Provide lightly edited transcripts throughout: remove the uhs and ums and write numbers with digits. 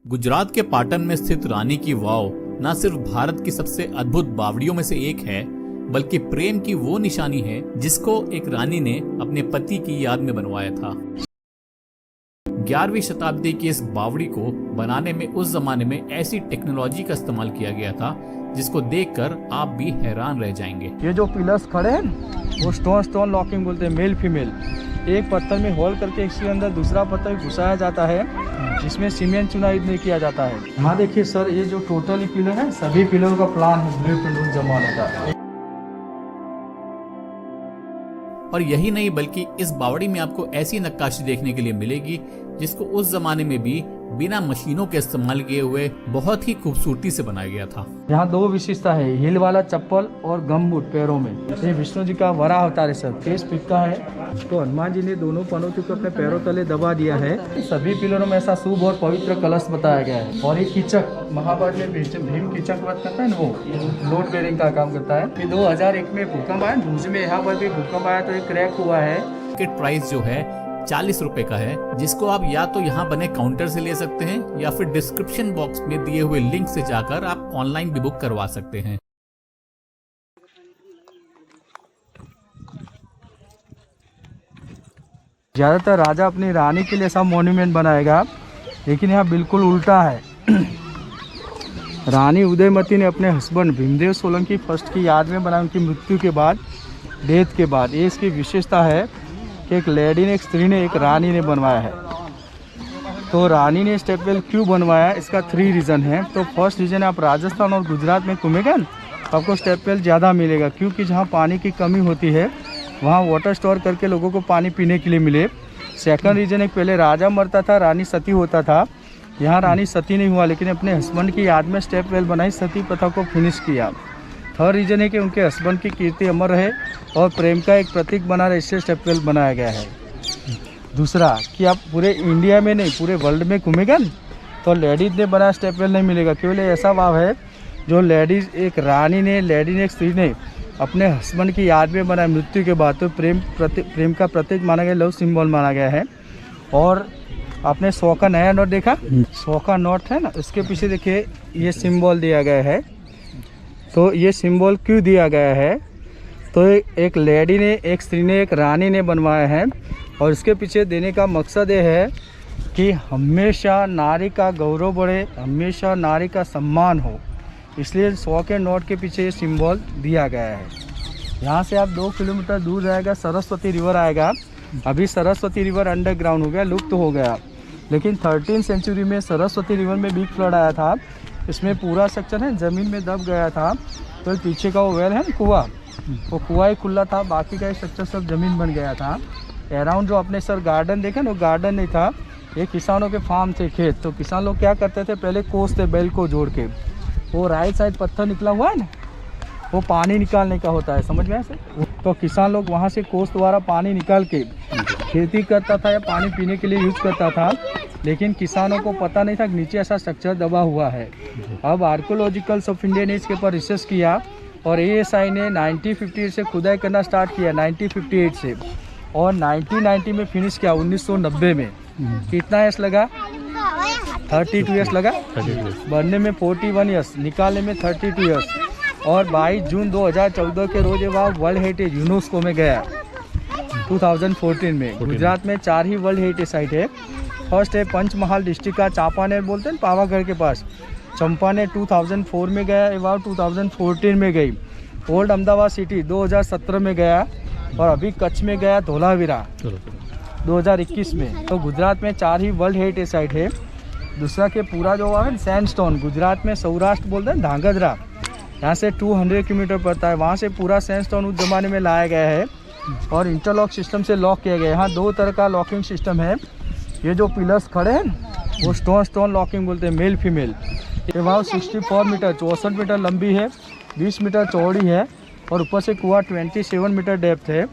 गुजरात के पाटन में स्थित रानी की वाव न सिर्फ भारत की सबसे अद्भुत बावड़ियों में से एक है, बल्कि प्रेम की वो निशानी है जिसको एक रानी ने अपने पति की याद में बनवाया था। 11वीं शताब्दी की इस बावड़ी को बनाने में उस जमाने में ऐसी टेक्नोलॉजी का इस्तेमाल किया गया था जिसको देखकर आप भी हैरान रह जाएंगे। ये जो पिलर्स खड़े हैं वो स्टोन लॉकिंग बोलते हैं, मेल फीमेल। एक पत्थर में होल करके इसके अंदर दूसरा पत्थर घुसाया जाता है जिसमें सीमेंट चुनाई नहीं किया जाता है। यहाँ देखिए सर, ये जो टोटली पिलर है सभी पिलरों का प्लान है ब्लूप्रिंट उस जमाने का। और यही नहीं बल्कि इस बावड़ी में आपको ऐसी नक्काशी देखने के लिए मिलेगी जिसको उस जमाने में भी बिना मशीनों के इस्तेमाल किए हुए बहुत ही खूबसूरती से बनाया गया था। यहाँ दो विशेषता है, हिल वाला चप्पल और गमबूट पैरों में। ये विष्णु जी का वरा अवतार है सर, फेस पिक्का है। तो हनुमान जी ने दोनों पनौती को अपने पैरों तले दबा दिया है। सभी पिलरों में ऐसा शुभ और पवित्र कलश बताया गया है। और ये कीचक महाभारत में भीम कीचक वध करता है ना, वो लोड बेरिंग का काम करता है। 2001 में भूकंप आया, भूज में यहाँ पर भी भूकंप आया तो एक क्रैक हुआ है। टिकट प्राइस जो है 40 रुपए का है, जिसको आप या तो यहाँ बने काउंटर से ले सकते हैं या फिर डिस्क्रिप्शन बॉक्स में दिए हुए लिंक से जाकर आप ऑनलाइन भी बुक करवा सकते हैं। ज्यादातर राजा अपनी रानी के लिए सब मॉन्यूमेंट बनाएगा, लेकिन यहाँ बिल्कुल उल्टा है। रानी उदयमती ने अपने हस्बैंड भीमदेव सोलंकी फर्स्ट की याद में बनाया, उनकी मृत्यु के बाद, डेथ के बाद। ये इसकी विशेषता है कि एक लेडी ने, एक स्त्री ने, एक रानी ने बनवाया है। तो रानी ने स्टेपवेल क्यों बनवाया, इसका 3 रीज़न है। तो फर्स्ट रीज़न है, आप राजस्थान और गुजरात में घूमेगा ना तो आपको स्टेपवेल ज़्यादा मिलेगा, क्योंकि जहाँ पानी की कमी होती है वहाँ वाटर स्टोर करके लोगों को पानी पीने के लिए मिले। सेकंड रीज़न है, पहले राजा मरता था, रानी सती होता था। यहाँ रानी सती नहीं हुआ, लेकिन अपने हस्बैंड की याद में स्टेपवेल बनाई, सती प्रथा को फिनिश किया। थर्ड रीज़न है कि उनके हस्बैंड की कीर्ति अमर रहे और प्रेम का एक प्रतीक बना रहे, इससे स्टेपवेल बनाया गया है। दूसरा कि आप पूरे इंडिया में नहीं पूरे वर्ल्ड में घूमेगा ना तो लेडीज ने बनाया स्टेपवेल नहीं मिलेगा। केवल ऐसा भाव है जो लेडीज, एक रानी ने, लेडी ने, एक स्त्री ने अपने हस्बैंड की याद में बनाया मृत्यु के बाद, तो प्रेम का प्रतीक माना गया, लव सिंबल माना गया है। और आपने 100 का नया नोट देखा, 100 का नोट है ना, उसके पीछे देखिए ये सिंबल दिया गया है। तो ये सिंबल क्यों दिया गया है, तो एक लेडी ने, एक स्त्री ने, एक रानी ने बनवाया है। और इसके पीछे देने का मकसद ये है कि हमेशा नारी का गौरव बढ़े, हमेशा नारी का सम्मान हो, इसलिए 100 के नोट के पीछे ये सिंबल दिया गया है। यहाँ से आप 2 किलोमीटर दूर जाएगा, सरस्वती रिवर आएगा। अभी सरस्वती रिवर अंडरग्राउंड हो गया, लुप्त हो गया, लेकिन 13वीं सेंचुरी में सरस्वती रिवर में बिग फ्लड आया था। इसमें पूरा सेक्शन है ज़मीन में दब गया था। तो पीछे का वो वेल है ना, कुआं, वो कुआं ही खुला था, बाकी का स्ट्रक्चर सब ज़मीन बन गया था। अराउंड जो आपने सर गार्डन देखा ना, वो गार्डन नहीं था, ये किसानों के फार्म थे, खेत। तो किसान लोग क्या करते थे, पहले कोसते बैल को जोड़ के, वो राइट साइड पत्थर निकला हुआ है ना, वो पानी निकालने का होता है, समझ में ऐसे। तो किसान लोग वहाँ से कोस द्वारा पानी निकाल के खेती करता था या पानी पीने के लिए यूज करता था, लेकिन किसानों को पता नहीं था कि नीचे ऐसा स्ट्रक्चर दबा हुआ है। अब आर्कोलॉजिकल्स ऑफ इंडिया ने इसके ऊपर रिसर्च किया और ASI ने 1958 से खुदाई करना स्टार्ट किया, 1958 से, और 1990 में फिनिश किया, 1990 में। कितना ईयर्स लगा, 32 ईयर्स लगा बनने में, 41 ईयर्स निकालने में 32 ईयर्स। और 22 जून 2014 के रोज वह वर्ल्ड हेरिटेज यूनेस्को में गया 2014 में। गुजरात में 4 ही वर्ल्ड हेरिटेज साइट है। फर्स्ट है पंचमहाल डिस्ट्रिक्ट का चांपानेर बोलते हैं, पावागढ़ के पास। चंपानेर 2004 में गया, एवं 2014 में गई। ओल्ड अहमदाबाद सिटी 2017 में गया, और अभी कच्छ में गया धोलावीरा 2021 में। तो गुजरात में 4 ही वर्ल्ड हेरिटेज साइट है। दूसरा के पूरा जो है सैंडस्टोन, गुजरात में सौराष्ट्र बोलते हैं धांगध्रा, यहाँ से 200 किलोमीटर पड़ता है, वहाँ से पूरा सैंडस्टोन उस जमाने में लाया गया है और इंटरलॉक सिस्टम से लॉक किया गया है। यहाँ 2 तरह का लॉकिंग सिस्टम है। ये जो पिलर्स खड़े हैं वो स्टोन लॉकिंग बोलते हैं, मेल फीमेल। ये वाव 64 मीटर 64 मीटर लंबी है, 20 मीटर चौड़ी है, और ऊपर से कुआं 27 मीटर डेप्थ है।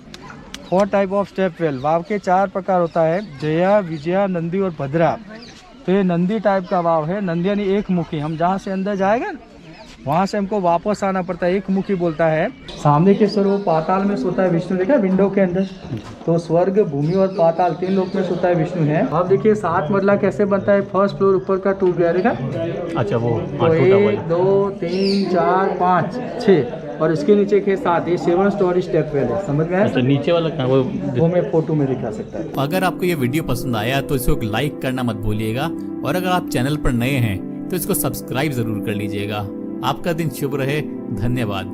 4 टाइप ऑफ स्टेपवेल। वाव के 4 प्रकार होता है, जया, विजया, नंदी और भद्रा। तो ये नंदी टाइप का वाव है। नंदी यानी एक मुखी। हम जहाँ से अंदर जाएगा वहाँ से हमको वापस आना पड़ता है। एक मुखी बोलता है सामने के स्वर वो पाताल में सोता है विष्णु, देखा विंडो के अंदर। तो स्वर्ग, भूमि और पाताल 3 लोक में सोता है विष्णु है। अब देखिए 7 मंजिला कैसे बनता है। फर्स्ट फ्लोर ऊपर का टूट गया, देखा। अच्छा, वो तो 1 2 3 4 5 6 और इसके नीचे के 7, ये 7 स्टोरी स्टेप वेल है। समझ में आया? अच्छा, नीचे वाला कहाँ? वो मैं फोटो में दिखा सकता है। अगर आपको ये वीडियो पसंद आया तो इसको लाइक करना मत भूलिएगा, और अगर आप चैनल पर नए हैं तो इसको सब्सक्राइब जरूर कर लीजिएगा। आपका दिन शुभ रहे। धन्यवाद।